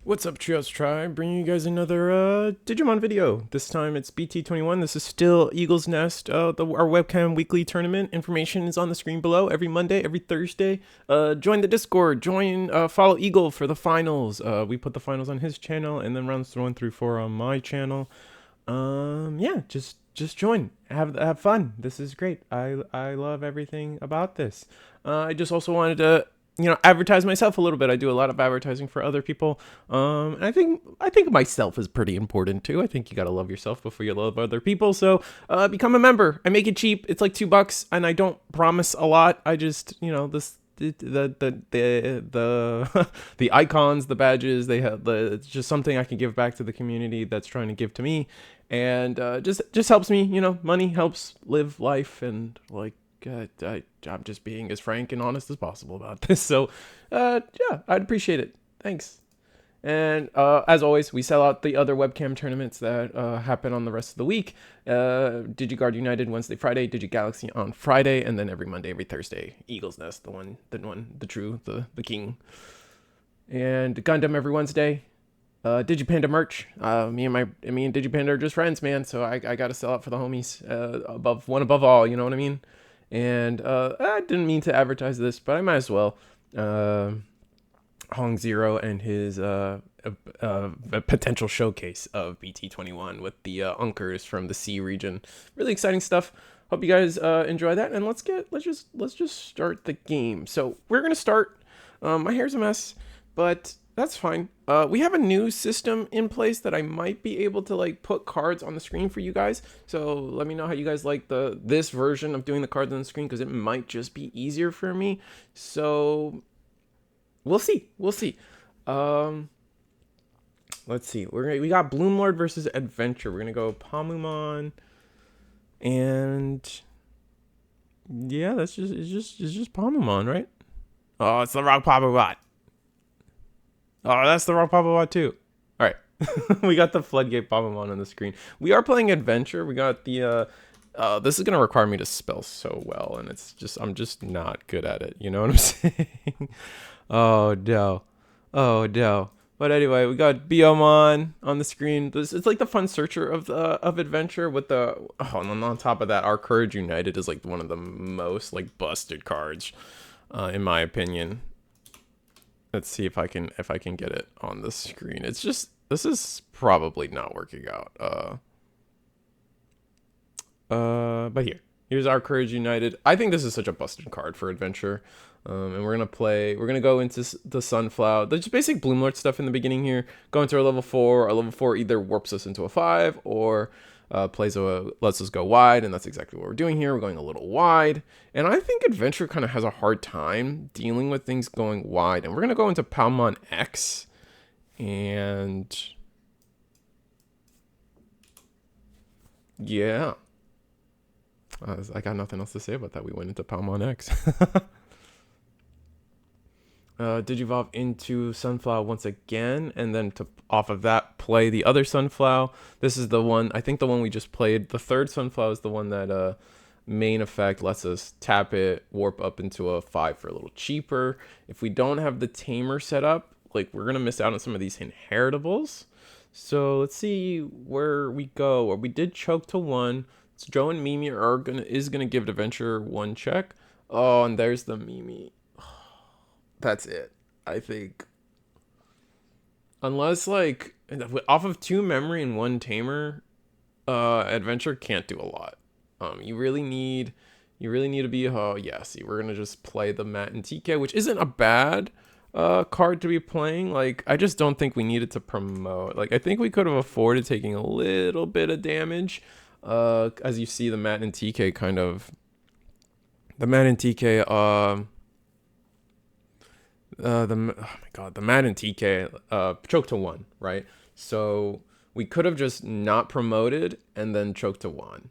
What's up, Trios Tribe? Bringing you guys another Digimon video. This time it's BT21. This is still Eagle's Nest, our webcam weekly tournament. Information is on the screen below every Monday, every Thursday. Join the Discord. Follow Eagle for the finals. We put the finals on his channel, and then rounds 1 through 4 on my channel. Yeah, just join. Have fun. This is great. I love everything about this. I just also wanted to advertise myself a little bit. I do a lot of advertising for other people. And I think myself is pretty important too. I think you gotta love yourself before you love other people. So become a member. I make it cheap. It's like $2, and I don't promise a lot. I just the the icons, the badges, it's just something I can give back to the community that's trying to give to me, and just helps me. Money helps live life, and I'm just being as frank and honest as possible about this. So, yeah, I'd appreciate it. Thanks. And as always, we sell out the other webcam tournaments that happen on the rest of the week. DigiGuard United Wednesday, Friday, DigiGalaxy on Friday, and then every Monday, every Thursday, Eagle's Nest, the true, the king. And Gundam every Wednesday. Digipanda merch. Me and Digipanda are just friends, man. So I gotta sell out for the homies. Above all, you know what I mean? And I didn't mean to advertise this, but I might as well. Hong Zero and his potential showcase of BT21 with the Unkers from the C region. Really exciting stuff. Hope you guys enjoy that, and let's just start the game. So we're gonna start. My hair's a mess, but that's fine. We have a new system in place that I might be able to put cards on the screen for you guys. So let me know how you guys like this version of doing the cards on the screen, because it might just be easier for me. So we'll see. Let's see. We got Bloomlord versus Adventure. We're gonna go Palmumon, and yeah, it's just Palmumon, right? Oh, it's the wrong Palmumon. Oh, that's the wrong Pababot too. All right. We got the Floodgate Pabamon on the screen. We are playing Adventure. We got the this is gonna require me to spell so well, and I'm just not good at it. You know what I'm saying? Oh no. But anyway, we got Biomon on the screen. It's like the fun searcher of Adventure with and on top of that, our Courage United is like one of the most busted cards, in my opinion. Let's see if I can get it on the screen. It's just, this is probably not working out. But here's our Courage United. I think this is such a busted card for Adventure. And we're gonna go into the Sunflower. There's just basic Bloomlord stuff in the beginning here. Go into our level 4. Our level 4 either warps us into a 5 or lets us go wide, and that's exactly what we're doing here. We're going a little wide, and I think Adventure kind of has a hard time dealing with things going wide. And we're gonna go into Palmon X, and yeah, I got nothing else to say about that. We went into Palmon X. Digivolve into Sunflower once again, and then off of that play the other Sunflower. This is the one, I think the one we just played. The third Sunflower is the one that main effect lets us tap it, warp up into a 5 for a little cheaper. If we don't have the Tamer set up, we're gonna miss out on some of these inheritables. So let's see where we go. Or we did choke to 1. So Joe and Mimi is gonna give Adventure 1 check. Oh, and there's the Mimi. That's it, I think. Unless off of 2 memory and 1 Tamer, Adventure can't do a lot. You really need to be see, we're gonna just play the Matt and TK, which isn't a bad card to be playing. I just don't think we needed to promote. I think we could have afforded taking a little bit of damage. As you see, the Matt and TK the Matt and TK choke to 1, right? So we could have just not promoted and then choke to 1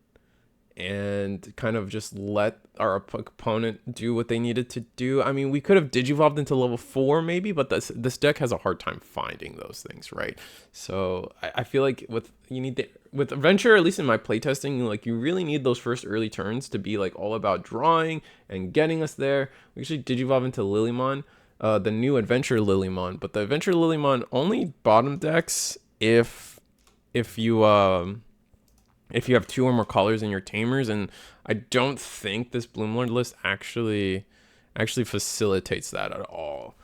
and kind of just let our opponent do what they needed to do. I mean, we could have digivolved into level 4 maybe, but this deck has a hard time finding those things, right? So I feel like with Adventure, at least in my playtesting, you really need those first early turns to be all about drawing and getting us there. We actually digivolve into Lilymon. the new Adventure Lilymon, but the Adventure Lilymon only bottom decks if you if you have 2 or more colors in your tamers, and I don't think this Bloomlord list actually facilitates that at all.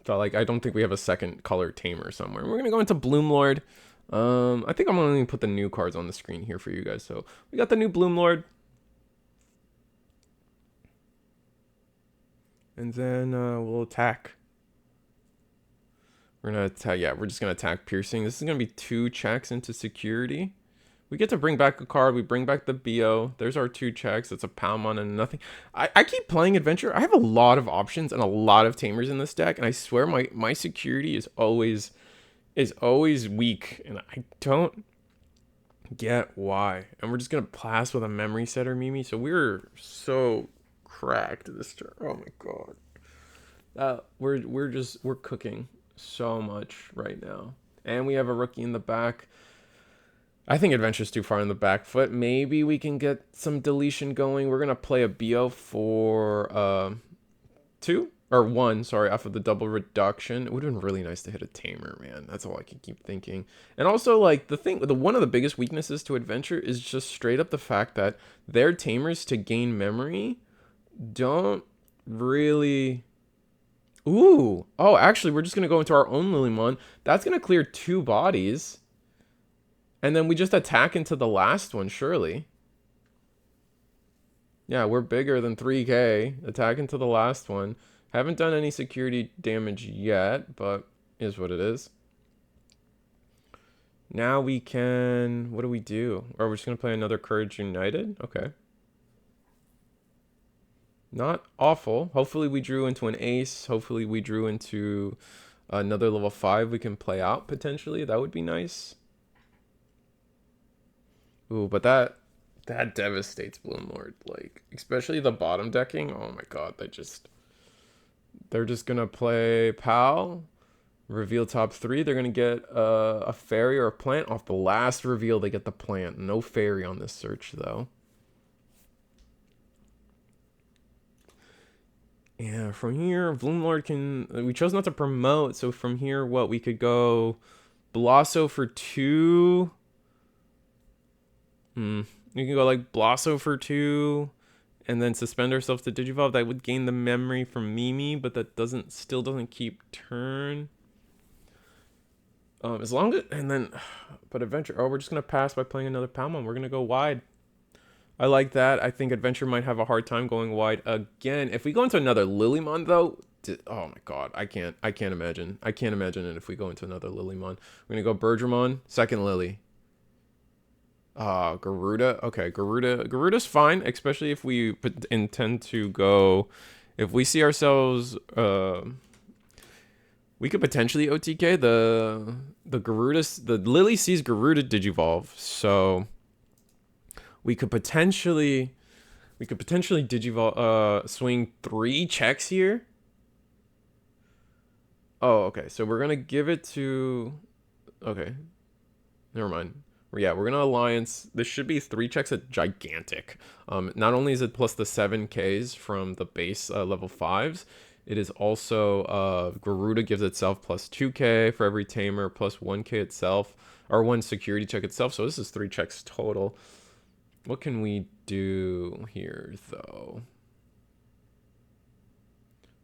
So like I don't think we have a second color tamer somewhere. We're gonna go into Bloomlord. I think I'm gonna put the new cards on the screen here for you guys. So we got the new Bloomlord. And then we'll attack. We're gonna attack. Yeah, we're just gonna attack piercing. This is gonna be 2 checks into security. We get to bring back a card. We bring back the BO. There's our 2 checks. It's a Palmon and nothing. I keep playing Adventure. I have a lot of options and a lot of tamers in this deck, and I swear my security is always weak, and I don't get why. And we're just gonna blast with a memory setter, Mimi. So we're so cracked this turn. Oh my god. We're cooking so much right now, and we have a rookie in the back. I think Adventure's too far in the back foot. Maybe we can get some deletion going. We're gonna play a BO for 2 or 1, sorry, off of the double reduction. It would have been really nice to hit a tamer, man. That's all I can keep thinking. And also, like, one of the biggest weaknesses to Adventure is just straight up the fact that their tamers to gain memory don't really. Ooh. Oh, actually, we're just gonna go into our own Lilymon. That's gonna clear 2 bodies. And then we just attack into the last one, surely. Yeah, we're bigger than 3k. Attack into the last one. Haven't done any security damage yet, but is what it is. Now we can... What do we do? Or we're just going to play another Courage United? Okay. Not awful. Hopefully we drew into an ace. Hopefully we drew into another level 5 we can play out, potentially. That would be nice. Ooh, but that devastates Bloomlord. Like, especially the bottom decking. Oh my god, they're just gonna play PAL, reveal top 3. They're gonna get a fairy or a plant. Off the last reveal, they get the plant. No fairy on this search, though. Yeah, from here, Bloomlord can... We chose not to promote, so from here, what? We could go Blosso for 2... You can go like Blosso for 2 and then suspend ourselves to Digivolve. That would gain the memory from Mimi, but that still doesn't keep turn. As long as, and then, but Adventure, we're just going to pass by playing another Palmon. We're going to go wide. I like that. I think Adventure might have a hard time going wide again. If we go into another Lilymon though, oh my god, I can't imagine. I can't imagine it if we go into another Lilymon. We're going to go Bergermon, second Lily. Garuda. Okay, Garuda's fine, especially if we intend to go. If we see ourselves, we could potentially OTK the Garuda. The Lily sees Garuda Digivolve, so we could potentially Digivolve. Swing 3 checks here. Oh, okay. So we're gonna give it to. Okay, never mind. Yeah, we're gonna alliance. This should be 3 checks at gigantic. Not only is it plus the 7Ks from the base level 5s, it is also Garuda gives itself plus 2K for every tamer, plus 1K itself, or 1 security check itself. So this is 3 checks total. What can we do here though?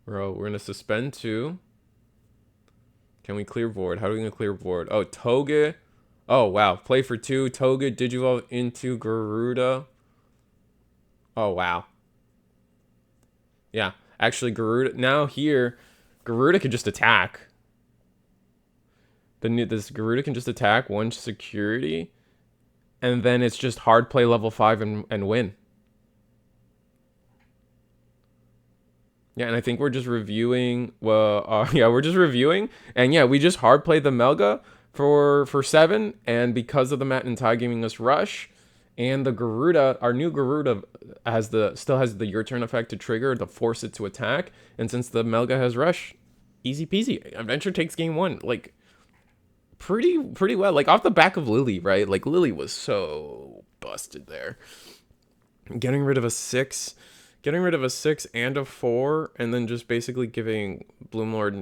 We're gonna suspend 2. Can we clear board? How are we gonna clear board? Oh, Toga. Oh, wow. Play for 2. Toga, Digivolve into Garuda. Oh, wow. Yeah. Actually, Garuda... Now here, Garuda can just attack. This Garuda can just attack 1 security. And then it's just hard play level 5 and win. Yeah, and I think we're just reviewing... Well, yeah, we're just reviewing. And yeah, we just hard play the Melga for 7, and because of the Matt and Ty giving us rush, and the Garuda, our new Garuda still has the your turn effect to trigger to force it to attack, and since the Melga has rush, easy peasy. Adventure takes game 1, like pretty well, like off the back of Lily, right? Like Lily was so busted there. Getting rid of a 6 Getting rid of a 6 and a 4, and then just basically giving Bloomlord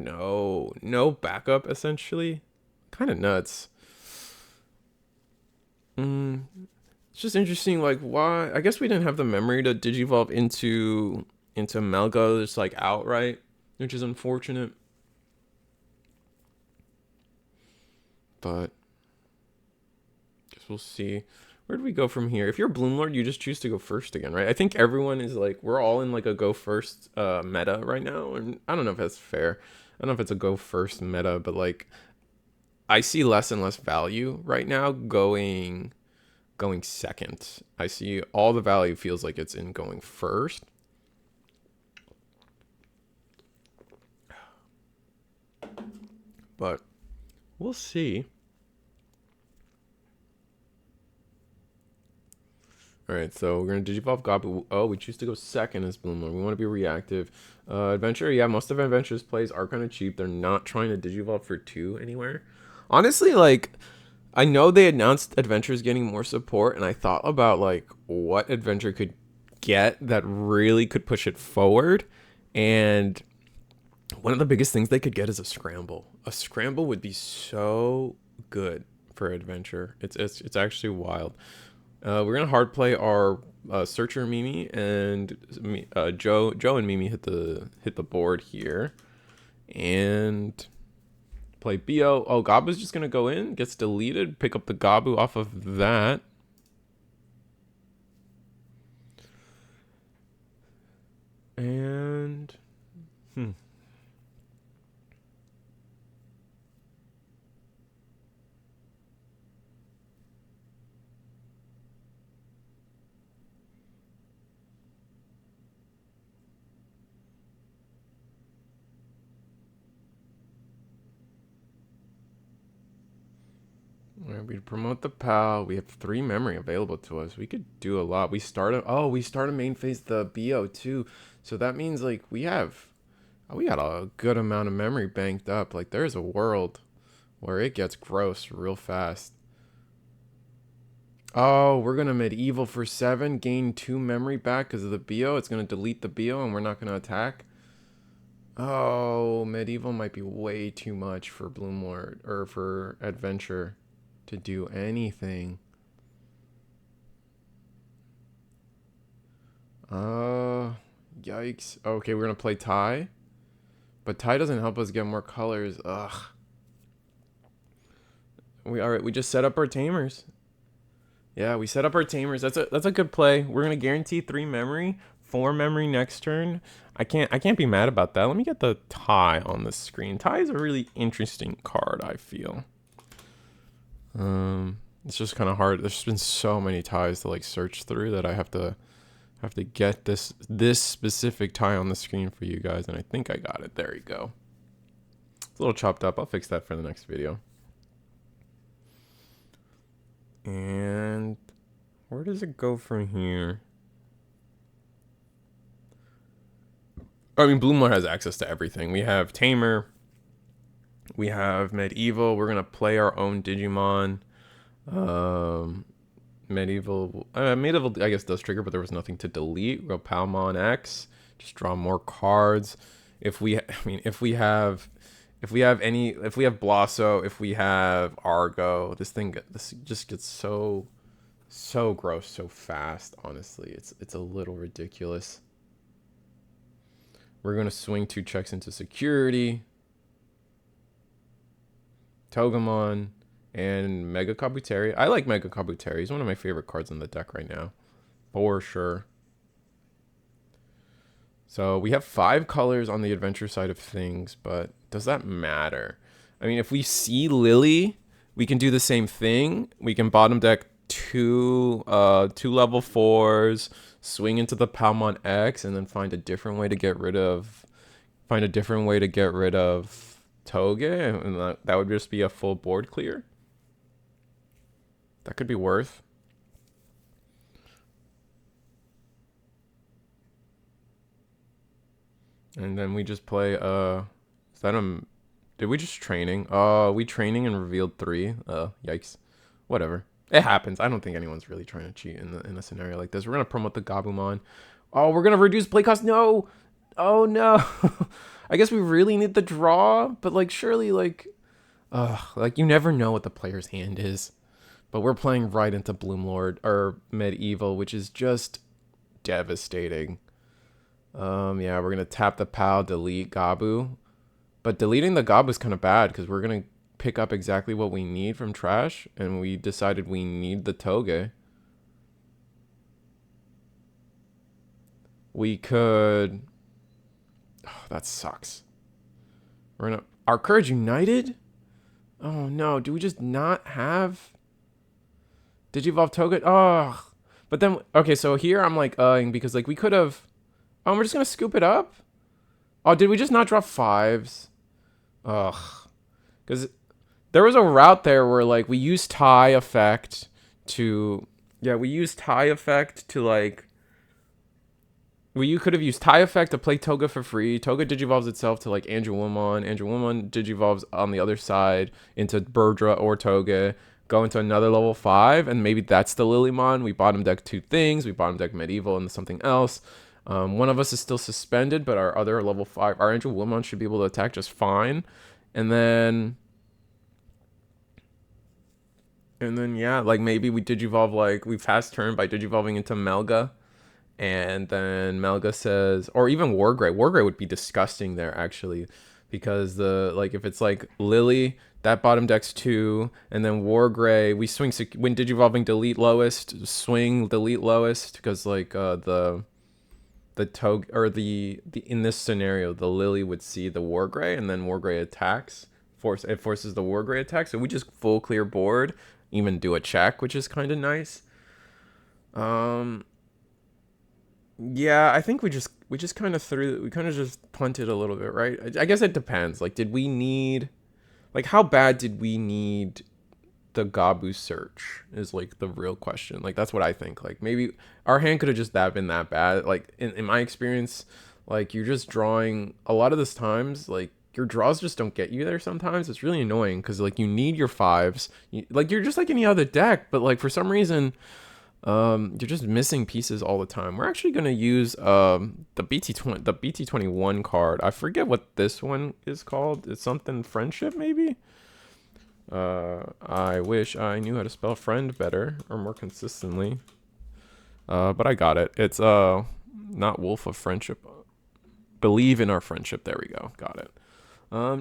no backup, essentially. Kind of nuts. It's just interesting, like, why? I guess we didn't have the memory to digivolve into Melga just like outright, which is unfortunate. But guess we'll see. Where do we go from here? If you're Bloomlord, you just choose to go first again, right? I think everyone is like, we're all in like a go first meta right now, and I don't know if that's fair. I don't know if it's a go first meta, but like, I see less and less value right now going second. I see all the value feels like it's in going first. But we'll see. All right, so we're going to digivolve Gabu. Oh, we choose to go second as Bloomlord. We want to be reactive. Adventure, yeah, most of Adventure's plays are kind of cheap. They're not trying to digivolve for 2 anywhere. Honestly, like, I know they announced Adventure's getting more support, and I thought about, like, what Adventure could get that really could push it forward. And one of the biggest things they could get is a scramble. A scramble would be so good for Adventure. It's actually wild. We're gonna hard play our Searcher Mimi, and Joe and Mimi hit the board here, and play Bo. Oh, Gabu's just gonna go in, gets deleted. Pick up the Gabu off of that. And we promote the PAL. We have 3 memory available to us. We could do a lot. We start a main phase the BO too. So that means like we got a good amount of memory banked up. Like there's a world where it gets gross real fast. Oh, we're gonna medieval for 7, gain 2 memory back because of the BO. It's gonna delete the BO and we're not gonna attack. Oh, medieval might be way too much for Bloomlord or for Adventure to do anything. Yikes. Okay, we're gonna play Ty, but Ty doesn't help us get more colors. Ugh. We just set up our tamers. Yeah, we set up our tamers. That's a good play. We're gonna guarantee 3 memory, 4 memory next turn. I can't be mad about that. Let me get the Ty on the screen. Ty is a really interesting card, I feel. It's just kind of hard. There's been so many Ties to like search through that I have to get this specific Ty on the screen for you guys, and I think I got it. There you go. It's a little chopped up. I'll fix that for the next video. And where does it go from here? I mean, Bloomlord has access to everything. We have Tamer. We have Medieval. We're going to play our own Digimon. Medieval, I guess does trigger, but there was nothing to delete. We'll go Palmon X. Just draw more cards. If we have Blosso, if we have Argo, this just gets so gross so fast. Honestly, it's a little ridiculous. We're gonna swing 2 checks into security. Togemon and Mega Kabuteri. I like Mega Kabuteri. He's one of my favorite cards in the deck right now, for sure. So we have 5 colors on the adventure side of things, but does that matter? I mean, if we see Lily, we can do the same thing. We can bottom deck 2 level 4s, swing into the Palmon X, and then find a different way to get rid of Toge, and that would just be a full board clear. That could be worth. And then we just play, is that did we just training? We training and revealed 3. Yikes. Whatever. It happens. I don't think anyone's really trying to cheat in a scenario like this. We're going to promote the Gabumon. Oh, we're gonna reduce play cost. No. Oh no. I guess we really need the draw, but like surely like you never know what the player's hand is. But we're playing right into Bloomlord or Medieval, which is just devastating. Yeah, we're gonna tap the PAL, delete Gabu. But deleting the Gabu is kind of bad because we're gonna pick up exactly what we need from trash, and we decided we need the Toge. We could. Oh, that sucks. We're gonna. Our Courage United? Oh no, do we just not have Digivolve Toga? Oh. But then, okay, so here I'm like, because like we could have. Oh, we're just gonna scoop it up? Oh, did we just not draw fives? Ugh. Because there was a route there where like we used tie effect to. Yeah, we used tie effect to like. You could have used tie effect to play Toga for free. Toga digivolves itself to like Angelwomon. Angelwomon digivolves on the other side into Burdra or Toga. Go into another level 5, and maybe that's the Lilymon. We bottom deck 2 things. We bottom deck Medieval and something else. One of us is still suspended, but our other level 5, our Angelwomon should be able to attack just fine. And then yeah, like maybe we digivolve, like we fast turn by digivolving into Melga. And then Melga says, or even Wargrey. Wargrey would be disgusting there actually, because if it's like Lily, that bottom deck's 2, and then Wargrey, we swing when digivolving delete lowest, swing delete lowest, because like the Tog or the in this scenario the Lily would see the Wargrey, and then Wargrey attacks. It forces the Wargrey attack, so we just full clear board, even do a check, which is kind of nice. Yeah, I think we just kind of just punted a little bit, right? I guess it depends. Like, did we need, like, how bad did we need the Gabu search is like the real question. Like, that's what I think. Like, maybe our hand could have just been that bad. Like, in my experience, like, you're just drawing a lot of this times, like, your draws just don't get you there sometimes. It's really annoying because, like, you need your fives. Like, you're just like any other deck, but, like, for some reason, you're just missing pieces all the time. We're actually gonna use the BT21 card. I forget what this one is called. It's something friendship maybe. I wish I knew how to spell friend better or more consistently. But I got it. It's not Wolf of Friendship. Believe in our friendship. There we go. Got it.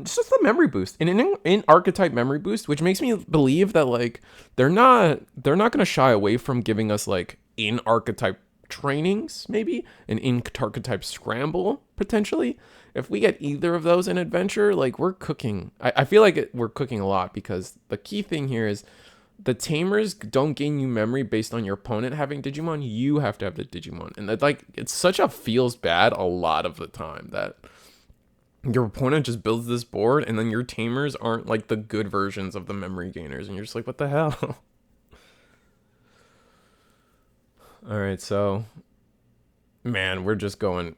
Just the memory boost, and in archetype memory boost, which makes me believe that like they're not gonna shy away from giving us like in archetype trainings, maybe an in archetype scramble potentially. If we get either of those in adventure, like we're cooking. I feel like we're cooking a lot, because the key thing here is the tamers don't gain you memory based on your opponent having Digimon. You have to have the Digimon, and that like it's such a feels bad a lot of the time that your opponent just builds this board, and then your tamers aren't like the good versions of the memory gainers, and you're just like, what the hell? All right, so man, we're just going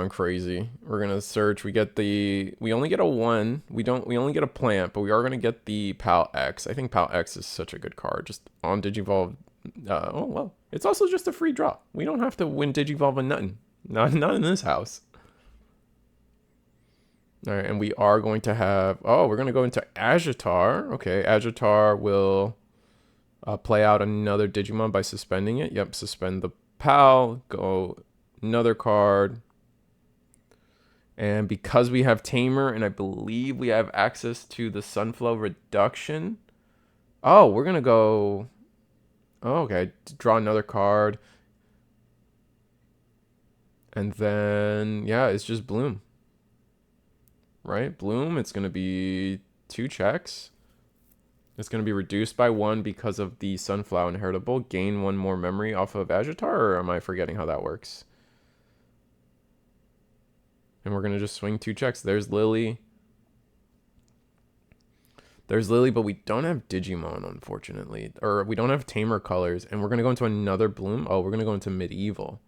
crazy. We're gonna search. We only get a 1. We only get a plant, but we are gonna get the Pal X. I think Pal X is such a good card. Just on Digivolve. Oh well, it's also just a free draw. We don't have to win Digivolve and nothing. Not in this house. All right, and we are going to have, we're going to go into Agitar. Okay, Agitar will play out another Digimon by suspending it. Yep, suspend the PAL, go another card. And because we have Tamer, and I believe we have access to the Sunflow reduction. Oh, we're going to go, okay, draw another card. And then, yeah, it's just Bloom. Right? Bloom, it's going to be 2 checks. It's going to be reduced by 1 because of the Sunflower Inheritable. Gain 1 more memory off of Agitar, or am I forgetting how that works? And we're going to just swing 2 checks. There's Lily. But we don't have Digimon, unfortunately. Or we don't have Tamer colors. And we're going to go into another Bloom. Oh, we're going to go into Medieval.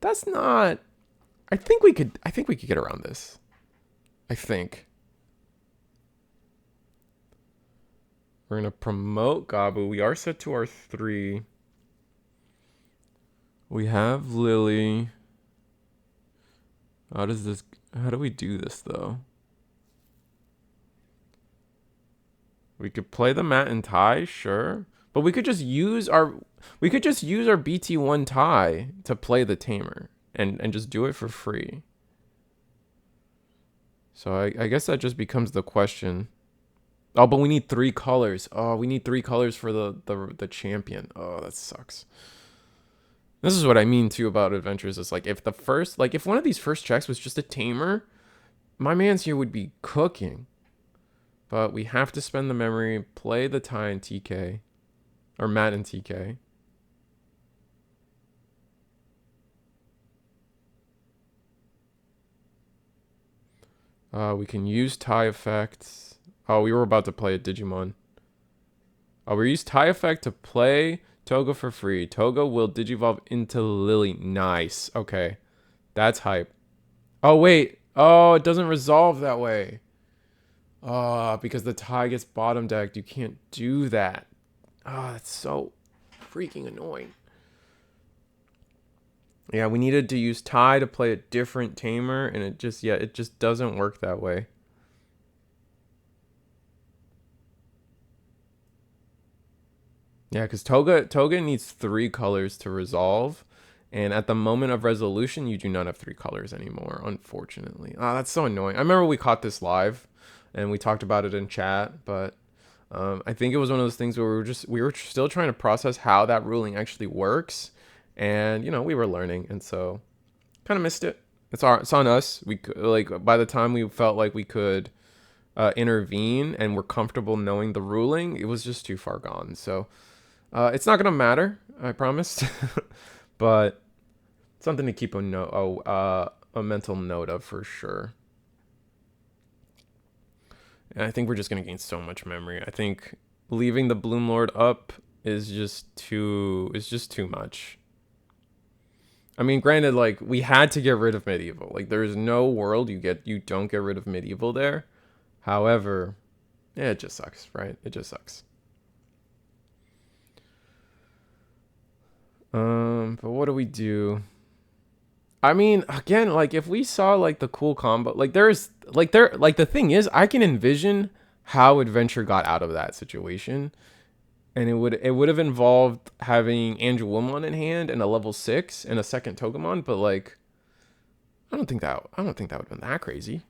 That's not... I think we could get around this. I think. We're going to promote Gabu. We are set to our 3. We have Lily. How do we do this though? We could play the Matt and Ty, sure. But we could just use our BT1 Ty to play the Tamer and just do it for free. So I guess that just becomes the question. Oh, but we need 3 colors. Oh, we need 3 colors for the champion. Oh, that sucks. This is what I mean too about adventures. It's like if one of these first checks was just a Tamer, my man's here would be cooking. But we have to spend the memory, play the Ty and TK. Or Matt and TK. We can use Ty effects. Oh, we were about to play a Digimon. Oh, we use Ty effect to play Toga for free. Toga will digivolve into Lily. Nice. Okay. That's hype. Oh, wait. Oh, it doesn't resolve that way. Because the Ty gets bottom decked. You can't do that. Oh, that's so freaking annoying. Yeah, we needed to use Ty to play a different Tamer, and it just doesn't work that way. Yeah, because Toga needs 3 colors to resolve, and at the moment of resolution, you do not have 3 colors anymore, unfortunately. That's so annoying. I remember we caught this live, and we talked about it in chat, but I think it was one of those things where we were still trying to process how that ruling actually works, and we were learning, and so kind of missed it. It's on us. We like by the time we felt like we could intervene and we're comfortable knowing the ruling, it was just too far gone. So it's not gonna matter, I promise. But something to keep a mental note of for sure. And I think we're just gonna gain so much memory. I think leaving the Bloomlord up is just too much. I mean, granted, like we had to get rid of medieval. Like there's no world you don't get rid of medieval there. However, yeah, it just sucks, right? It just sucks. But what do we do? I mean, again, like if we saw like the cool combo, like the thing is, I can envision how Adventure got out of that situation, and it would have involved having Andrew Wilmon in hand and a level 6 and a second Togemon, but like, I don't think that would have been that crazy.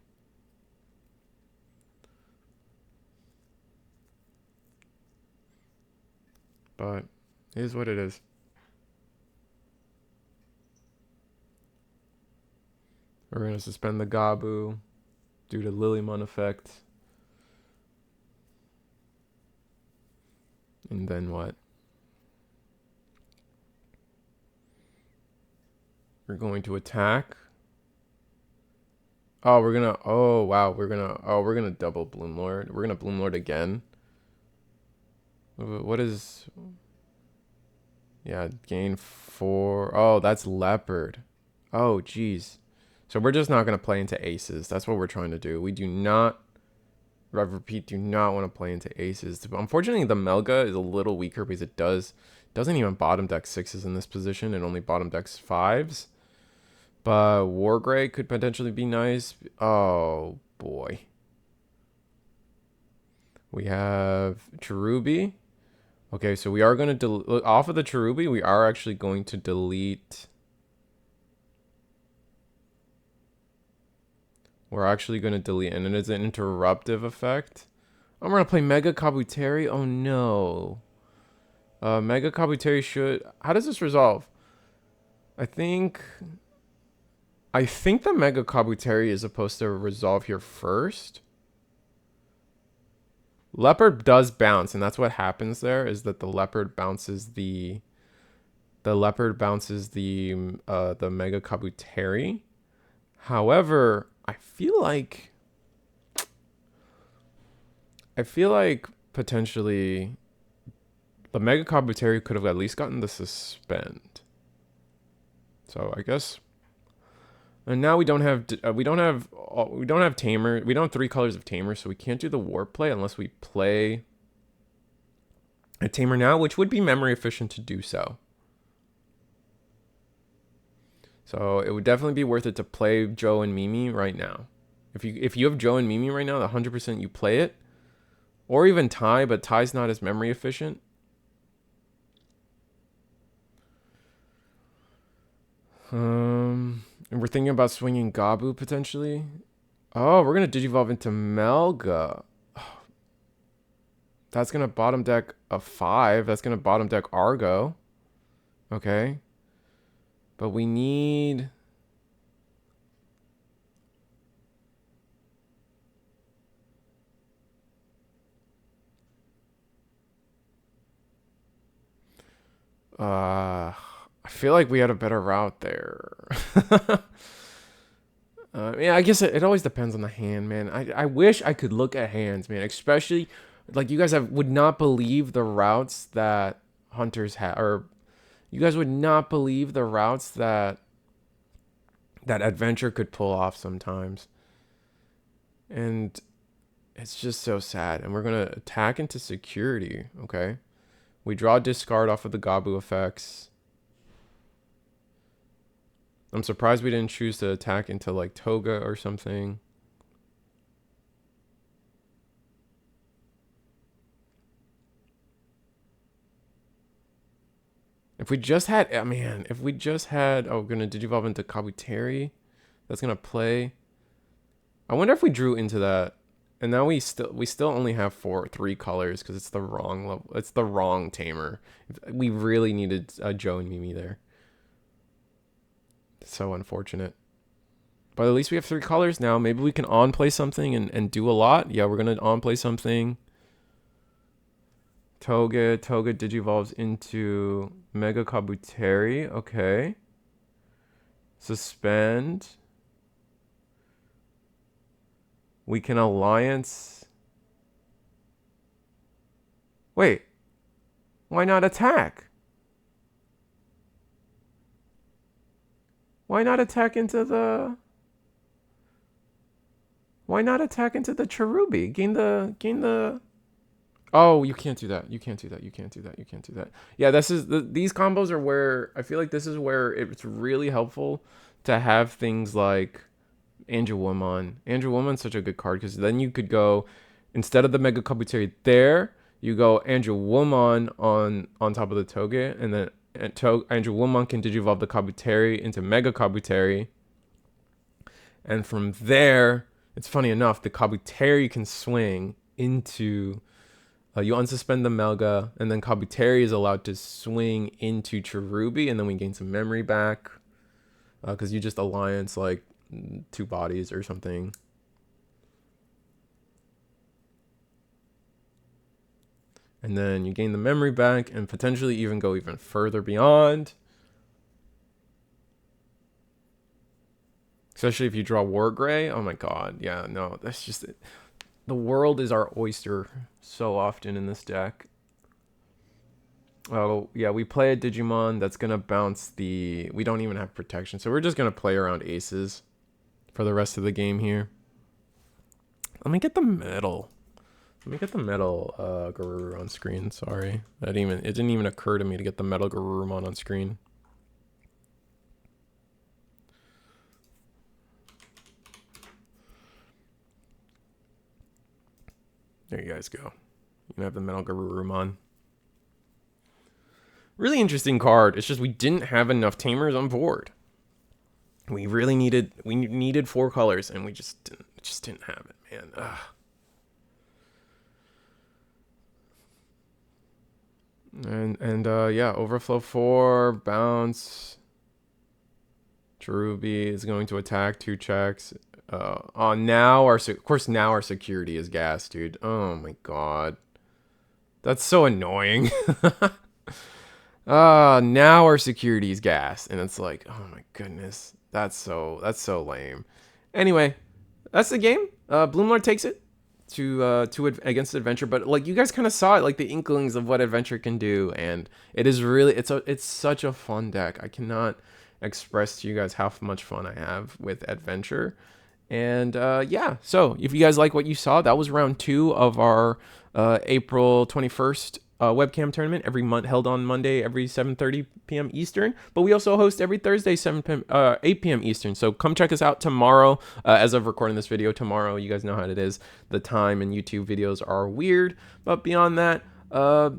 But it is what it is. We're going to suspend the Gabu due to Lilymon effect. And then what? We're going to attack. Oh, we're going to... Oh, wow. We're going to double Bloomlord. We're going to Bloomlord again. What is... Yeah, gain 4. Oh, that's Leopard. Oh, geez. So we're just not going to play into aces. That's what we're trying to do. We do not, I repeat, do not want to play into aces. Unfortunately, the Melga is a little weaker because it doesn't even bottom deck 6s in this position. It only bottom decks 5s. But Wargrey could potentially be nice. Oh, boy. We have Cherubi. Okay, so we are going to off of the Cherubi, we are actually going to delete... We're actually going to delete, and it is an interruptive effect. I'm going to play Mega Kabuteri. Oh, no. Mega Kabuteri should... How does this resolve? I think the Mega Kabuteri is supposed to resolve here first. Leopard does bounce, and that's what happens there, is that the Leopard bounces the... The Leopard bounces the Mega Kabuteri. However... I feel like potentially the Mega Kabuteri could have at least gotten the suspend. So I guess, and now we don't have Tamer. We don't have 3 colors of Tamer, so we can't do the warp play unless we play a Tamer now, which would be memory efficient to do so. So it would definitely be worth it to play Joe and Mimi right now. If you have Joe and Mimi right now, 100% you play it. Or even Tai, but Tai's not as memory efficient. And we're thinking about swinging Gabu potentially. Oh, we're going to Digivolve into Melga. That's going to bottom deck a 5. That's going to bottom deck Argo. Okay. But we need... I feel like we had a better route there. Yeah, I guess it always depends on the hand, man. I wish I could look at hands, man. Especially, like, you guys would not believe the routes that hunters have, or you guys would not believe the routes that Adventure could pull off sometimes. And it's just so sad. And we're gonna attack into security, okay? We draw discard off of the Gabu effects. I'm surprised we didn't choose to attack into like Toga or something. If we just had, man, if we just had, oh, we're gonna Digivolve into Kabuteri. That's gonna play. I wonder if we drew into that. And now we still only have 3 colors because it's the wrong level. It's the wrong tamer. We really needed Joe and Mimi there. So unfortunate. But at least we have 3 colors now. Maybe we can on-play something and do a lot. Yeah, we're going to on-play something. Toga Digivolves into Mega Kabuteri. Okay. Suspend. We can alliance. Wait. Why not attack? Why not attack into the... Why not attack into the Cherubi? Gain the... Oh, you can't do that. You can't do that. You can't do that. You can't do that. Yeah, these combos are where... I feel like this is where it's really helpful to have things like Angewomon. Angewomon's such a good card because then you could go, instead of the Mega Kabuteri there, you go Angewomon on top of the Toge, and then Angewomon can Digivolve the Kabuteri into Mega Kabuteri. And from there, it's funny enough, the Kabuteri can swing into... you unsuspend the Melga, and then Kabuteri is allowed to swing into Cherubi, and then we gain some memory back. Because you just alliance, like, 2 bodies or something. And then you gain the memory back and potentially even go even further beyond. Especially if you draw War Gray. Oh my god. Yeah, no, that's just it. The world is our oyster so often in this deck. Oh, yeah, we play a Digimon that's going to bounce the... We don't even have protection, so we're just going to play around aces for the rest of the game here. Let me get the metal. Let me get the metal Garuru on screen. Sorry. It didn't even occur to me to get the metal Garurumon on screen. There you guys go. You can have the metal Garurumon. Really interesting card. It's just we didn't have enough tamers on board. We really needed 4 colors, and we just didn't have it, man. Ugh. And yeah, overflow 4, bounce. Cherubi is going to attack 2 checks. Now our security is gas, dude. Oh my god, that's so annoying. Now our security is gas, and it's like, oh my goodness, that's so lame. Anyway, that's the game. Bloomlord takes it to against Adventure, but like you guys kind of saw it, like the inklings of what Adventure can do, and it is really it's such a fun deck. I cannot express to you guys how much fun I have with Adventure. And yeah, so if you guys like what you saw, that was round 2 of our April 21st webcam tournament every month, held on Monday every 7:30 p.m. Eastern. But we also host every Thursday 8 p.m. Eastern. So come check us out tomorrow. As of recording this video tomorrow, you guys know how it is. The time and YouTube videos are weird, but beyond that,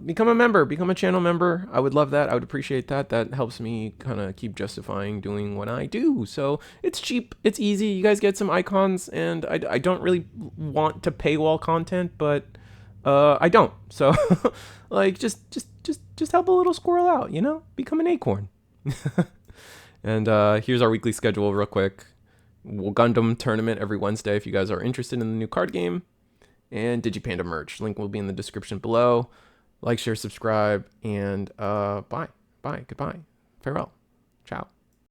become a member, become a channel member. I would love that. I would appreciate that. That helps me kind of keep justifying doing what I do. So it's cheap, it's easy. You guys get some icons, and I don't really want to paywall content, but I don't. So like just help a little squirrel out, you know? Become an acorn. And here's our weekly schedule real quick. Gundam tournament every Wednesday if you guys are interested in the new card game. And Digipanda merch. Link will be in the description below. Like, share, subscribe, and bye. Bye. Goodbye. Farewell. Ciao.